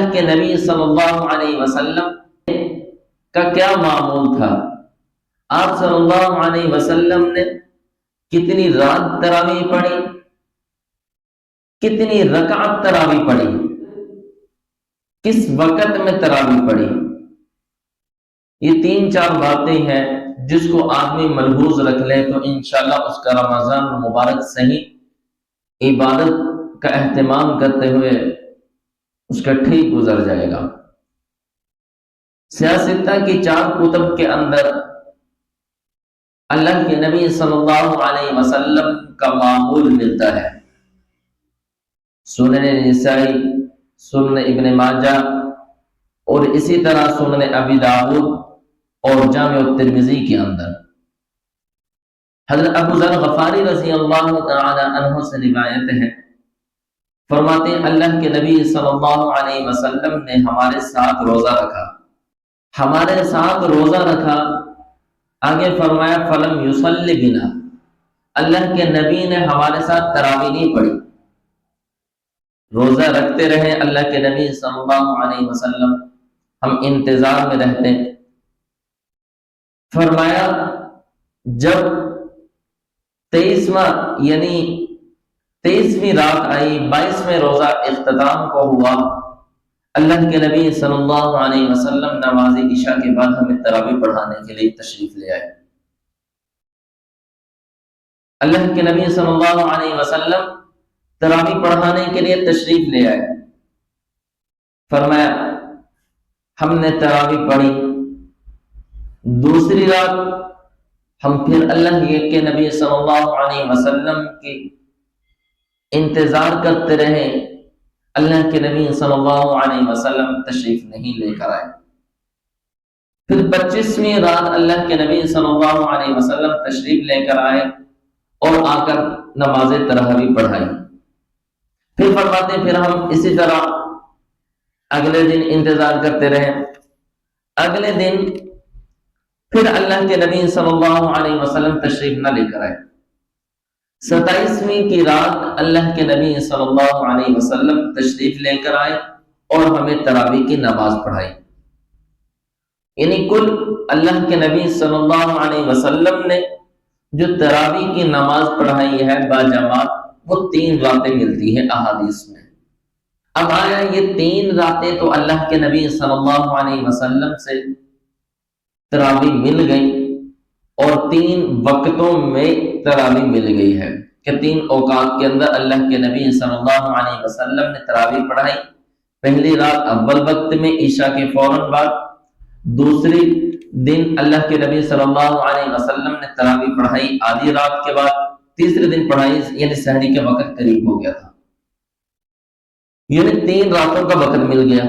اللہ کے نبی صلی اللہ علیہ وسلم کا کیا معمول تھا؟ آپ صلی اللہ علیہ وسلم نے کتنی رات تراویح پڑھی، کتنی رکعت تراویح پڑھی، کس وقت میں تراویح پڑھی؟ یہ 3-4 باتیں ہیں جس کو آدمی ملحوظ رکھ لے تو انشاءاللہ اس کا رمضان المبارک صحیح عبادت کا اہتمام کرتے ہوئے اس کا ٹھیک گزر جائے گا۔ سیاستہ کی 4 کتب کے اندر اللہ کے نبی صلی اللہ علیہ وسلم کا معمول ملتا ہے۔ سنن نسائی، سنن ابن ماجہ اور اسی طرح سنن ابی داؤد اور جامع الترمذی کے اندر حضرت ابو ذر غفاری رضی اللہ تعالی عنہ سے روایت ہے، فرماتے ہیں اللہ کے نبی صلی اللہ علیہ وسلم نے ہمارے ساتھ روزہ رکھا، ہمارے ساتھ روزہ رکھا، آگے فرمایا فلم یصلی بنا، اللہ کے نبی نے ہمارے ساتھ تراویح نہیں پڑھی، روزہ رکھتے رہے اللہ کے نبی صلی اللہ علیہ وسلم، ہم انتظار میں رہتے ہیں۔ فرمایا جب 23ویں رات آئی، 22ویں روزہ اختتام کو ہوا، اللہ کے نبی صلی اللہ علیہ وسلم نماز عشاء کے بعد ہمیں تراویح پڑھانے کے لیے تشریف لے آئے۔ اللہ کے نبی صلی اللہ علیہ وسلم تراویح پڑھانے کے لیے تشریف لے آئے، فرمایا ہم نے تراویح پڑھی، دوسری رات ہم پھر اللہ کے نبی صلی اللہ علیہ وسلم کی انتظار کرتے رہے، اللہ کے نبی صلی اللہ علیہ وسلم تشریف نہیں لے کر آئے۔ پھر 25ویں رات اللہ کے نبی صلی اللہ علیہ وسلم تشریف لے کر آئے اور آ کر نماز تراویح پڑھائی۔ پھر فرماتے پھر ہم اسی طرح اگلے دن انتظار کرتے رہے، اگلے دن پھر اللہ کے نبی صلی اللہ علیہ وسلم تشریف نہ لے کر آئے۔ 27ویں کی رات اللہ کے نبی صلی اللہ علیہ وسلم تشریف لے کر آئے اور ہمیں تراویح کی نماز پڑھائی۔ یعنی کل اللہ کے نبی صلی اللہ علیہ وسلم نے جو تراویح کی نماز پڑھائی ہے باجماعت، وہ 3 راتیں ملتی ہیں احادیث میں۔ اب آیا یہ 3 راتیں تو اللہ کے نبی صلی اللہ علیہ وسلم سے تراویح مل گئی اور 3 وقتوں میں تراویح مل گئی ہے کہ 3 اوقات کے اندر اللہ کے نبی صلی اللہ علیہ وسلم نے تراویح پڑھائی۔ پہلی رات اول وقت میں عشاء کے فوراً بعد، دوسری دن اللہ کے نبی صلی اللہ علیہ وسلم نے تراویح پڑھائی آدھی رات کے بعد، تیسرے دن پڑھائی یعنی سحری کے وقت قریب ہو گیا تھا، یعنی 3 راتوں کا وقت مل گیا۔